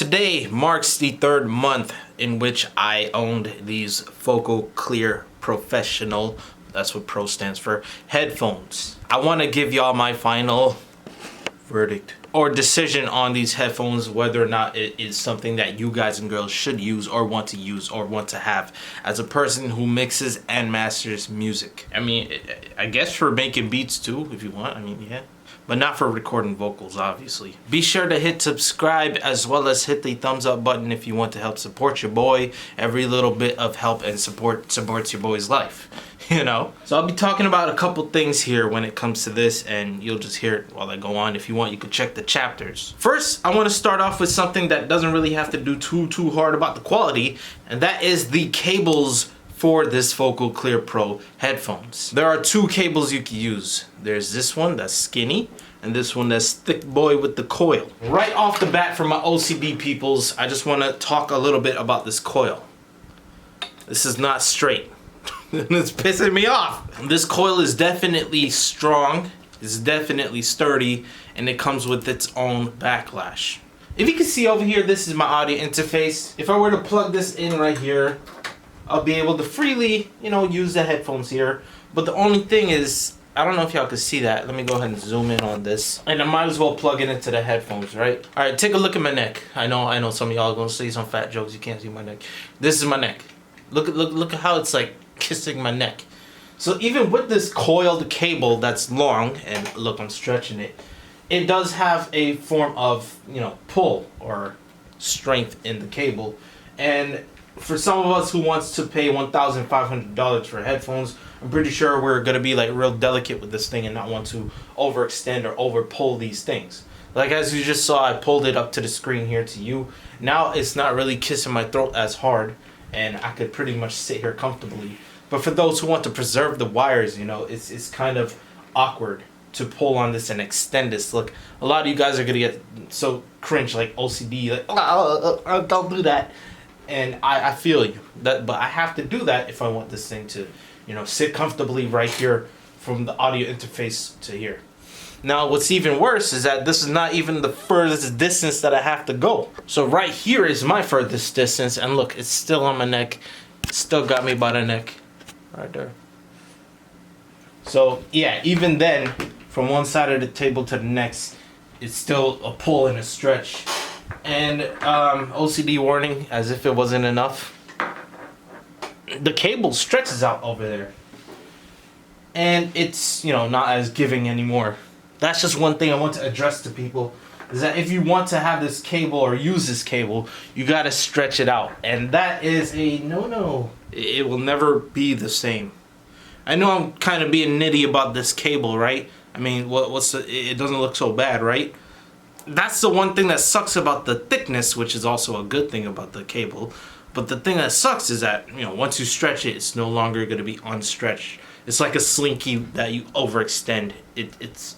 Today marks the third month in which I owned these Focal Clear Professional, that's what Pro stands for, headphones. I want to give y'all my final verdict or decision on these headphones, whether or not it is something that you guys and girls should use or want to have as a person who mixes and masters music. I mean, I guess for making beats too, if you want. I mean, yeah, but not for recording vocals, obviously. Be sure to hit subscribe as well as hit the thumbs up button if you want to help support your boy. Every little bit of help and support supports your boy's life, you know? So I'll be talking about a couple things here when it comes to this, and you'll just hear it while I go on. If you want, you could check the chapters. First, I want to start off with something that doesn't really have to do too hard about the quality, and that is the cables for this Focal Clear Pro headphones. There are two cables you can use. There's this one that's skinny, and this one that's thick boy with the coil. Right off the bat, for my OCD peoples, I just want to talk a little bit about this coil. This is not straight. It's pissing me off. This coil is definitely strong, it's definitely sturdy, and it comes with its own backlash. If you can see over here, this is my audio interface. If I were to plug this in right here, I'll be able to freely, use the headphones here. But the only thing is, I don't know if y'all can see that. Let me go ahead and zoom in on this. And I might as well plug it into the headphones, right? All right, take a look at my neck. I know some of y'all are gonna say some fat jokes. You can't see my neck. This is my neck. Look at how it's like kissing my neck. So even with this coiled cable that's long, and look, I'm stretching it, it does have a form of, pull or strength in the cable. And for some of us who wants to pay $1,500 for headphones, I'm pretty sure we're gonna be like real delicate with this thing and not want to overextend or over pull these things. Like as you just saw, I pulled it up to the screen here to you. Now it's not really kissing my throat as hard, and I could pretty much sit here comfortably. But for those who want to preserve the wires, it's kind of awkward to pull on this and extend this. Look, a lot of you guys are gonna get so cringe, like OCD, like don't do that. And I feel you, but I have to do that if I want this thing to, sit comfortably right here from the audio interface to here. Now, what's even worse is that this is not even the furthest distance that I have to go. So right here is my furthest distance, and look, it's still on my neck. It still got me by the neck, right there. So yeah, even then, from one side of the table to the next, it's still a pull and a stretch. And OCD warning, as if it wasn't enough, the cable stretches out over there, and it's not as giving anymore. That's just one thing I want to address to people, is that if you want to have this cable or use this cable, you got to stretch it out, and that is a no. It will never be the same. I know I'm kind of being nitty about this cable, right? I mean, it doesn't look so bad, right? That's the one thing that sucks about the thickness, which is also a good thing about the cable. But the thing that sucks is that, once you stretch it, it's no longer going to be unstretched. It's like a slinky that you overextend. It's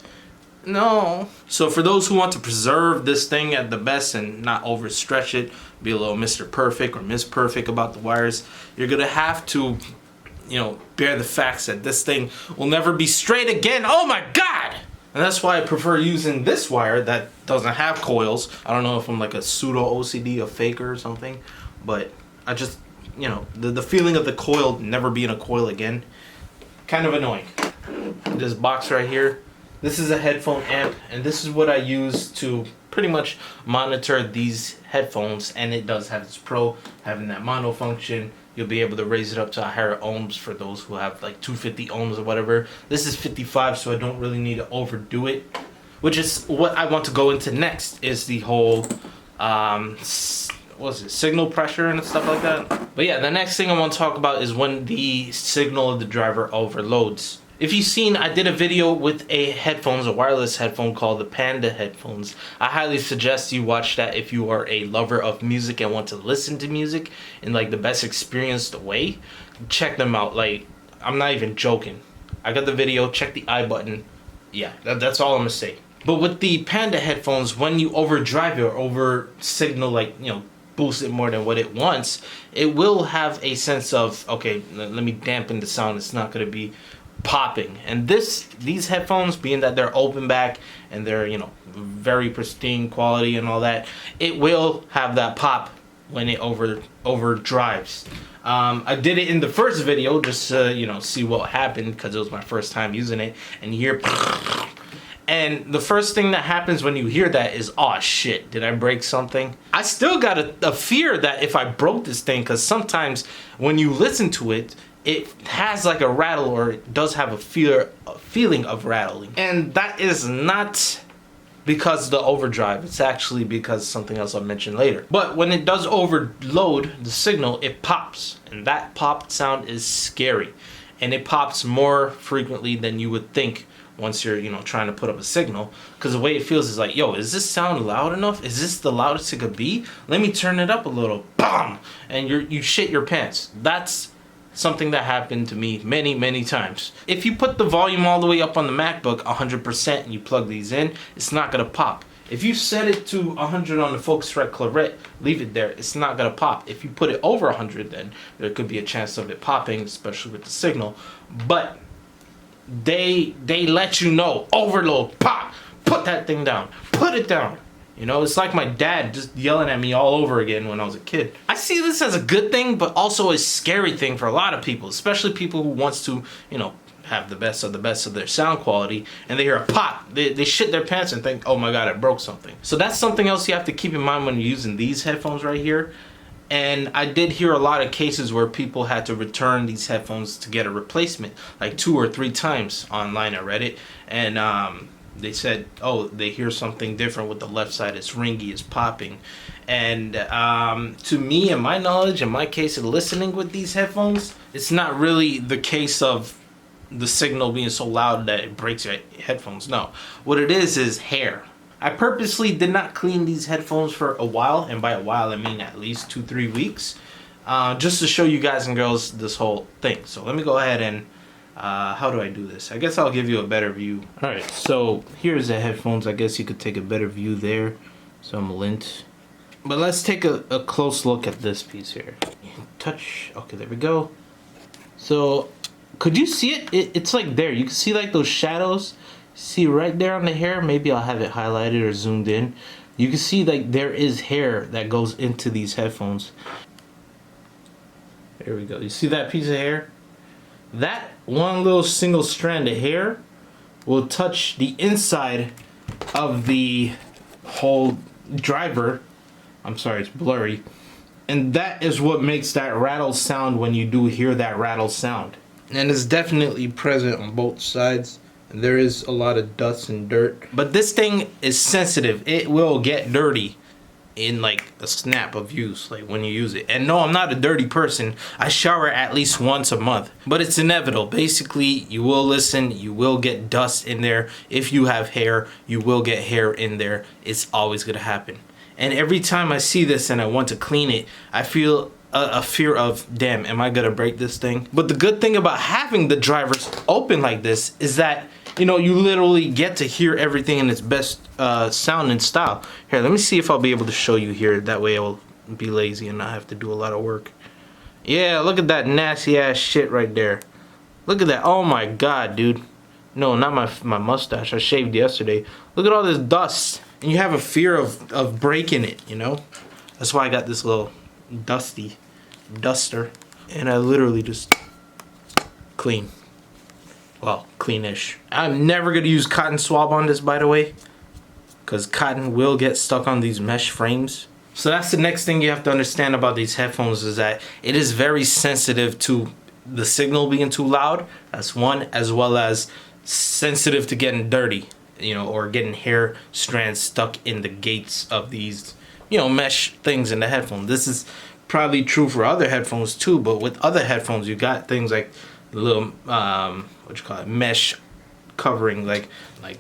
no. So for those who want to preserve this thing at the best and not overstretch it, be a little Mr. Perfect or Miss Perfect about the wires, you're going to have to, bear the facts that this thing will never be straight again. Oh my God! And that's why I prefer using this wire that doesn't have coils. I don't know if I'm like a pseudo OCD, a faker or something, but I just, the feeling of the coil never being a coil again, kind of annoying. This box right here, this is a headphone amp, and this is what I use to pretty much monitor these headphones, and it does have its pro, having that mono function. You'll be able to raise it up to a higher ohms for those who have like 250 ohms or whatever. This is 55, so I don't really need to overdo it, which is what I want to go into next, is the whole signal pressure and stuff like that. But yeah, the next thing I want to talk about is when the signal of the driver overloads. If you've seen, I did a video with a wireless headphone called the Panda headphones. I highly suggest you watch that if you are a lover of music and want to listen to music in like the best experienced way. Check them out. Like, I'm not even joking. I got the video, check the I button. Yeah, that's all I'm gonna say. But with the Panda headphones, when you overdrive it or over signal, like, boost it more than what it wants, it will have a sense of, okay, let me dampen the sound. It's not gonna be popping. And these headphones, being that they're open back and they're, you know, very pristine quality and all that, it will have that pop when it overdrives. I did it in the first video just to, you know, see what happened, because it was my first time using it, and you hear and the first thing that happens when you hear that is, oh shit, did I break something? I still got a fear that if I broke this thing, because sometimes when you listen to it, it has like a rattle, or it does have a feeling of rattling. And that is not because of the overdrive. It's actually because of something else I'll mention later. But when it does overload the signal, it pops. And that pop sound is scary. And it pops more frequently than you would think once you're, you know, trying to put up a signal. Because the way it feels is like, yo, is this sound loud enough? Is this the loudest it could be? Let me turn it up a little. BAM! And you shit your pants. That's something that happened to me many times. If you put the volume all the way up on the MacBook 100% and you plug these in, it's not gonna pop. If you set it to 100 on the Focusrite Claret, leave it there, it's not gonna pop. If you put it over 100, then there could be a chance of it popping, especially with the signal. But they let you know, overload, pop, put that thing down, put it down. You know, it's like my dad just yelling at me all over again when I was a kid. I see this as a good thing, but also a scary thing for a lot of people, especially people who wants to, you know, have the best of their sound quality, and they hear a pop, they shit their pants and think, oh my god, I broke something. So that's something else you have to keep in mind when you're using these headphones right here. And I did hear a lot of cases where people had to return these headphones to get a replacement, like 2 or 3 times online. I read it, and they said, oh, they hear something different with the left side. It's ringy, it's popping. And to me, in my knowledge, in my case of listening with these headphones, it's not really the case of the signal being so loud that it breaks your headphones. No, what it is hair. I purposely did not clean these headphones for a while, and by a while I mean at least 2-3 weeks, just to show you guys and girls this whole thing. So let me go ahead and how do I do this? I guess I'll give you a better view. Alright, so here's the headphones. I guess you could take a better view there. Some lint. But let's take a close look at this piece here. Touch. Okay, there we go. So could you see it? It's like there. You can see like those shadows. See right there on the hair. Maybe I'll have it highlighted or zoomed in. You can see like there is hair that goes into these headphones. There we go. You see that piece of hair? That one little single strand of hair will touch the inside of the whole driver. I'm sorry, it's blurry. And that is what makes that rattle sound when you do hear that rattle sound. And it's definitely present on both sides. And there is a lot of dust and dirt. But this thing is sensitive. It will get dirty in like a snap of use, like when you use it. And no, I'm not a dirty person. I shower at least once a month, but it's inevitable. Basically, you will listen, you will get dust in there. If you have hair, you will get hair in there. It's always gonna happen. And every time I see this and I want to clean it, I feel a fear of, damn, am I gonna break this thing? But the good thing about having the drivers open like this is that, you know, you literally get to hear everything in its best sound and style. Here, let me see if I'll be able to show you here. That way I will be lazy and not have to do a lot of work. Yeah, look at that nasty ass shit right there. Look at that. Oh my god, dude. No, not my mustache. I shaved yesterday. Look at all this dust. And you have a fear of breaking it, you know? That's why I got this little dusty duster. And I literally just clean. Well, cleanish. I'm never gonna use cotton swab on this, by the way, because cotton will get stuck on these mesh frames. So that's the next thing you have to understand about these headphones, is that it is very sensitive to the signal being too loud. That's one, as well as sensitive to getting dirty, you know, or getting hair strands stuck in the gates of these, you know, mesh things in the headphone. This is probably true for other headphones too, but with other headphones you got things like little what you call it, mesh covering. Like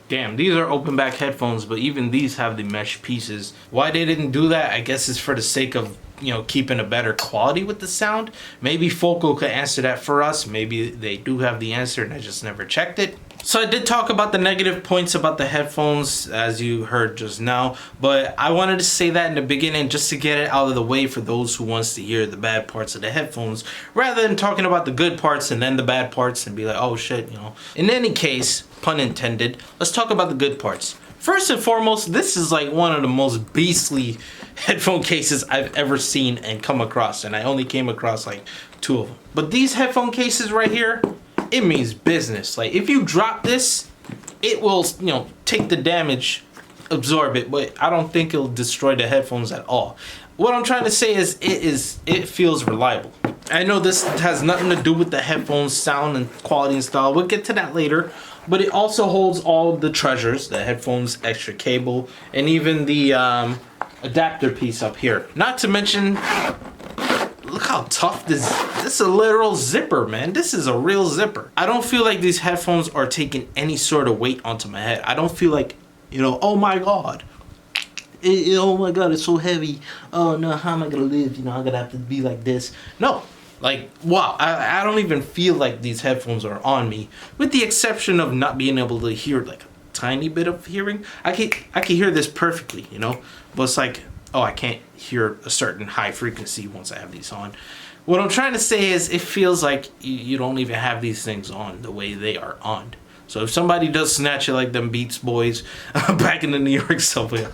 damn, these are open back headphones, but even these have the mesh pieces. Why they didn't do that, I guess it's for the sake of, you know, keeping a better quality with the sound. Maybe Focal could answer that for us. Maybe they do have the answer and I just never checked it. So I did talk about the negative points about the headphones, as you heard just now, but I wanted to say that in the beginning just to get it out of the way for those who wants to hear the bad parts of the headphones, rather than talking about the good parts and then the bad parts and be like, oh shit, you know. In any case, pun intended, let's talk about the good parts. First and foremost, this is like one of the most beastly headphone cases I've ever seen and come across, and I only came across like 2 of them. But these headphone cases right here, it means business. Like, if you drop this, it will, you know, take the damage, absorb it, but I don't think it'll destroy the headphones at all. What I'm trying to say is it feels reliable. I know this has nothing to do with the headphones sound and quality and style. We'll get to that later. But it also holds all the treasures, the headphones, extra cable, and even the adapter piece up here. Not to mention, look how tough this is a literal zipper, man. This is a real zipper. I don't feel like these headphones are taking any sort of weight onto my head. I don't feel like, you know, oh my god. Oh my god, it's so heavy. Oh no, how am I gonna live? You know, I'm gonna have to be like this. No. Like, wow, I don't even feel like these headphones are on me, with the exception of not being able to hear like a tiny bit of hearing. I can hear this perfectly, you know, but it's like, oh, I can't hear a certain high frequency once I have these on. What I'm trying to say is it feels like you don't even have these things on the way they are on. So if somebody does snatch it like them Beats Boys back in the New York subway,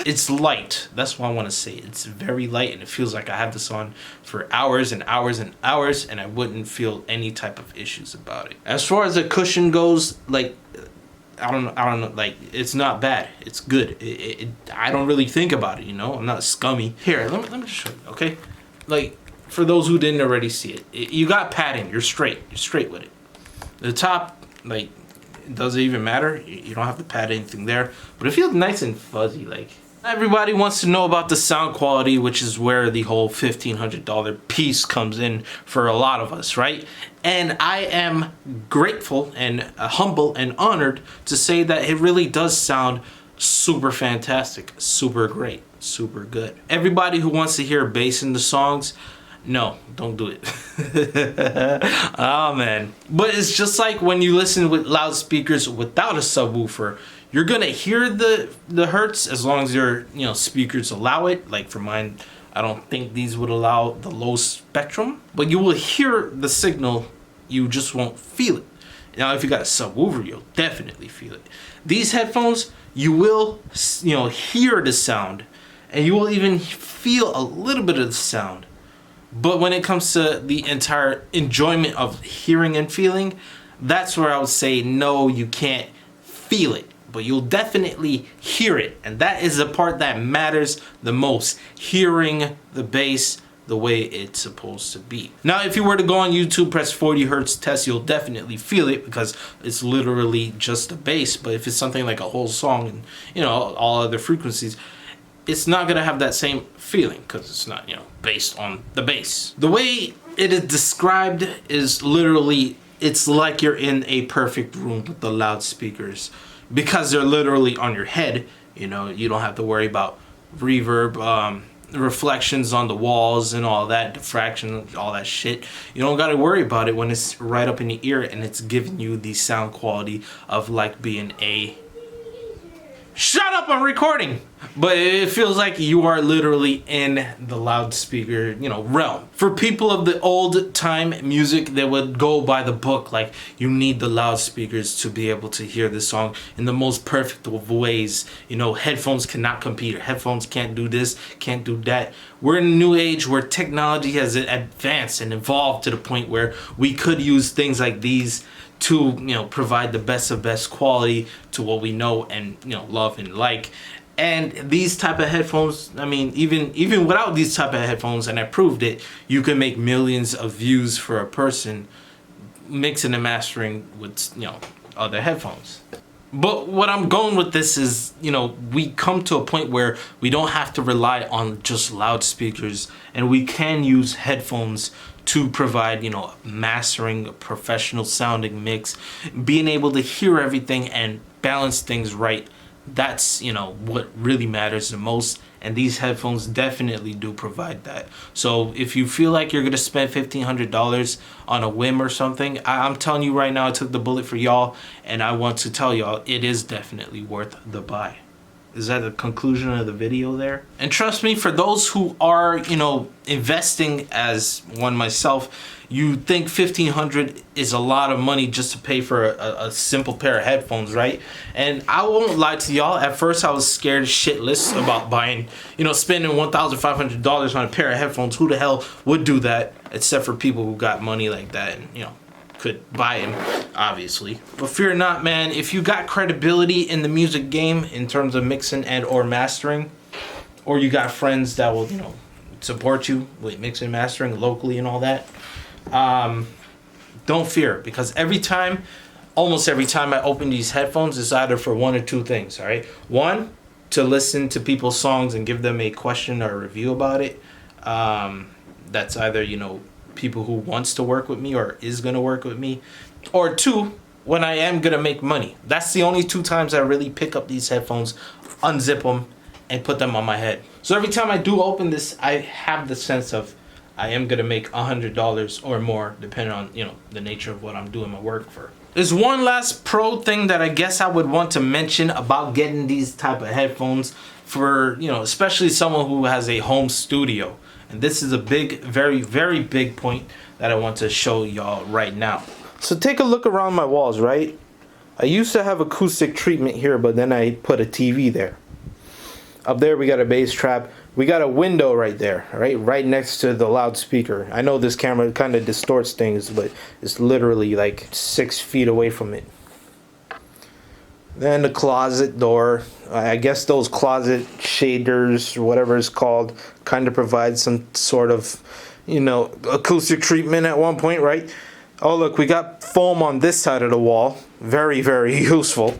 it's light. That's what I want to say. It's very light, and it feels like I have this on for hours and hours and hours, and I wouldn't feel any type of issues about it. As far as the cushion goes, like, I don't know, like, it's not bad. It's good. I don't really think about it, you know? I'm not scummy. Here, let me just show you, okay? Like, for those who didn't already see it, you got padding. You're straight. You're straight with it. The top, like, it doesn't even matter. You don't have to pad anything there, but it feels nice and fuzzy, like. Everybody wants to know about the sound quality, which is where the whole $1,500 piece comes in for a lot of us, right? And I am grateful and humble and honored to say that it really does sound super fantastic, super great, super good. Everybody who wants to hear bass in the songs, no, don't do it. Oh man. But it's just like when you listen with loudspeakers without a subwoofer, you're gonna hear the hertz as long as your, you know, speakers allow it. Like for mine, I don't think these would allow the low spectrum, but you will hear the signal, you just won't feel it. Now if you got a subwoofer, you'll definitely feel it. These headphones, you will, you know, hear the sound, and you will even feel a little bit of the sound. But when it comes to the entire enjoyment of hearing and feeling, that's where I would say no, you can't feel it, but you'll definitely hear it. And that is the part that matters the most, hearing the bass the way it's supposed to be. Now, if you were to go on YouTube, press 40 hertz test, you'll definitely feel it because it's literally just the bass. But if it's something like a whole song and, you know, all other frequencies, it's not gonna have that same feeling because it's not, you know, based on the bass. The way it is described is literally, it's like you're in a perfect room with the loudspeakers because they're literally on your head. You know, you don't have to worry about reverb, reflections on the walls and all that, diffraction, all that shit. You don't gotta worry about it when it's right up in your ear and it's giving you the sound quality of like being a... Shut up, I'm recording! But it feels like you are literally in the loudspeaker, you know, realm. For people of the old time music, they would go by the book, like you need the loudspeakers to be able to hear the song in the most perfect of ways. You know, headphones cannot compete. Headphones can't do this, can't do that. We're in a new age where technology has advanced and evolved to the point where we could use things like these to, you know, provide the best of best quality to what we know and, you know, love and like. And these type of headphones, I mean, even without these type of headphones, and I proved it, you can make millions of views for a person mixing and mastering with, you know, other headphones. But what I'm going with this is, you know, we come to a point where we don't have to rely on just loudspeakers, and we can use headphones to provide, you know, mastering, a professional sounding mix, being able to hear everything and balance things right. That's, you know, what really matters the most. and these headphones definitely do provide that. So if you feel like you're gonna spend $1,500 on a whim or something, I'm telling you right now, I took the bullet for y'all, and I want to tell y'all it is definitely worth the buy. Is that the conclusion of the video there? And trust me, for those who are, you know, investing as one myself, you think $1,500 is a lot of money just to pay for a simple pair of headphones, right? And I won't lie to y'all, at first I was scared shitless about buying, you know, spending $1,500 on a pair of headphones. Who the hell would do that? Except for people who got money like that and, you know, could buy him, obviously. But fear not, man, if you got credibility in the music game in terms of mixing and or mastering, or you got friends that will, you know, support you with mixing and mastering locally and all that, don't fear, because almost every time I open these headphones, it's either for one or two things, all right? One, to listen to people's songs and give them a question or a review about it. That's either, you know, people who wants to work with me or is gonna work with me, or two, when I am gonna make money. That's the only two times I really pick up these headphones, unzip them, and put them on my head. So every time I do open this, I have the sense of I am gonna make $100 or more, depending on, you know, the nature of what I'm doing my work for. There's one last pro thing that I guess I would want to mention about getting these type of headphones for, you know, especially someone who has a home studio. And this is a big, very, very big point that I want to show y'all right now. So take a look around my walls, right? I used to have acoustic treatment here, but then I put a TV there. Up there we got a bass trap. We got a window right there, right next to the loudspeaker. I know this camera kind of distorts things, but it's literally like 6 feet away from it. Then the closet door. I guess those closet shaders, or whatever it's called, kind of provide some sort of, you know, acoustic treatment at one point, right? Oh, look, we got foam on this side of the wall. Very, very useful.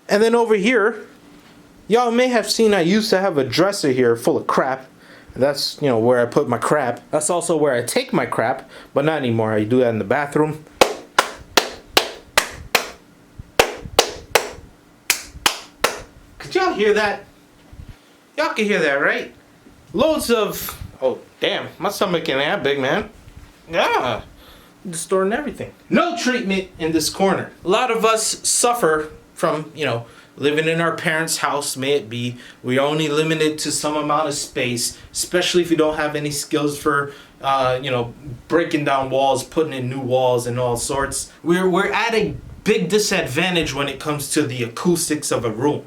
And then over here, y'all may have seen I used to have a dresser here full of crap. That's, you know, where I put my crap. That's also where I take my crap, but not anymore. I do that in the bathroom. Could y'all hear that? Y'all can hear that, right? Loads of... Oh, damn. My stomach ain't that big, man. Yeah. Distorting everything. No treatment in this corner. A lot of us suffer from, you know, living in our parents' house, may it be. We're only limited to some amount of space, especially if you don't have any skills for, you know, breaking down walls, putting in new walls and all sorts. We're at a big disadvantage when it comes to the acoustics of a room,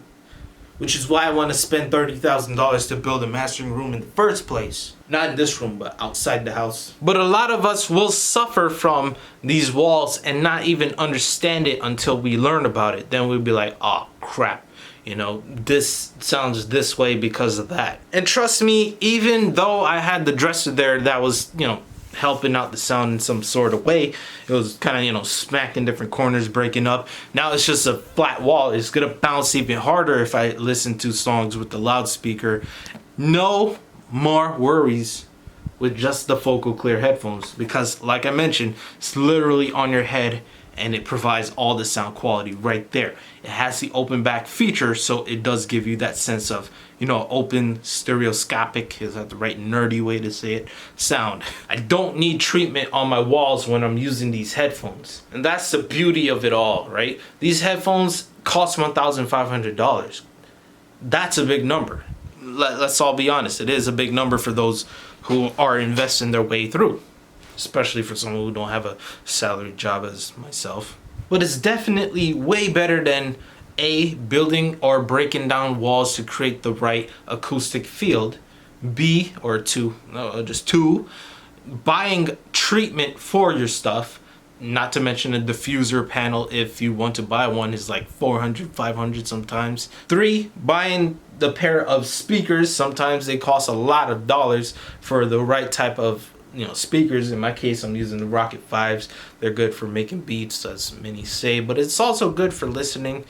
which is why I want to spend $30,000 to build a mastering room in the first place. Not in this room, but outside the house. But a lot of us will suffer from these walls and not even understand it until we learn about it. Then we'll be like, oh crap, you know, this sounds this way because of that. And trust me, even though I had the dresser there that was, you know, helping out the sound in some sort of way, it was kind of, you know, smacked in different corners, breaking up. Now it's just a flat wall. It's gonna bounce even harder if I listen to songs with the loudspeaker. No more worries with just the Focal Clear headphones, because like I mentioned, it's literally on your head and it provides all the sound quality right there. It has the open back feature, so it does give you that sense of, you know, open stereoscopic, is that the right nerdy way to say it, sound. I don't need treatment on my walls when I'm using these headphones. And that's the beauty of it all, right? These headphones cost $1,500. That's a big number. Let's all be honest. It is a big number for those who are investing their way through, especially for someone who don't have a salary job as myself. But it's definitely way better than A, building or breaking down walls to create the right acoustic field, B, or two, no, just two, buying treatment for your stuff, not to mention a diffuser panel if you want to buy one is like $400, $500 sometimes. 3, buying the pair of speakers. Sometimes they cost a lot of dollars for the right type of, you know, speakers. In my case, I'm using the Rokit 5s. They're good for making beats, as many say, but it's also good for listening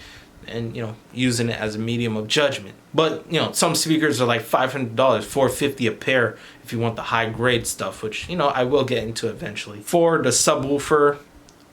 and, you know, using it as a medium of judgment. But, you know, some speakers are like $500, $450 a pair if you want the high grade stuff, which, you know, I will get into eventually. 4, the subwoofer.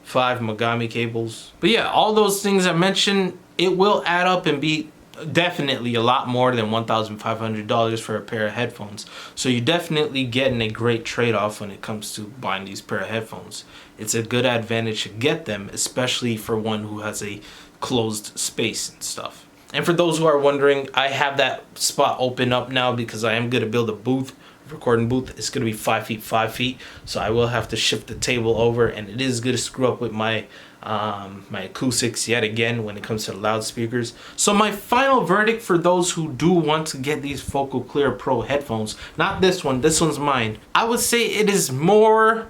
5, Mogami cables. But yeah, all those things I mentioned, it will add up and be definitely a lot more than $1,500 for a pair of headphones. So you're definitely getting a great trade-off when it comes to buying these pair of headphones. It's a good advantage to get them, especially for one who has a closed space and stuff. And for those who are wondering, I have that spot open up now because I am going to build a booth, recording booth. It's going to be 5 feet 5 feet, so I will have to shift the table over, and it is going to screw up with my my acoustics yet again when it comes to the loudspeakers. So my final verdict for those who do want to get these Focal Clear Pro headphones, not this one, this one's mine, I would say it is more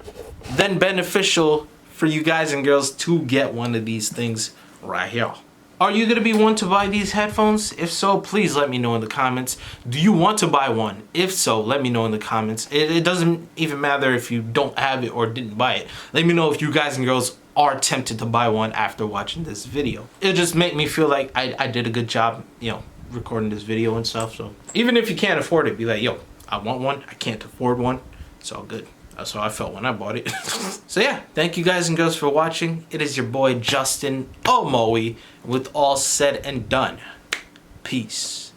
than beneficial for you guys and girls to get one of these things right here. Are you gonna be one to buy these headphones? If so, please let me know in the comments. Do you want to buy one? If so, let me know in the comments. It doesn't even matter if you don't have it or didn't buy it. Let me know if you guys and girls are tempted to buy one after watching this video. It'll just make me feel like I did a good job, you know, recording this video and stuff. So even if you can't afford it, be like, yo, I want one, I can't afford one. It's all good. That's how I felt when I bought it. So yeah, thank you guys and girls for watching. It is your boy Justin Omoe. With all said and done, peace.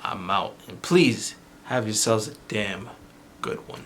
I'm out. And please have yourselves a damn good one.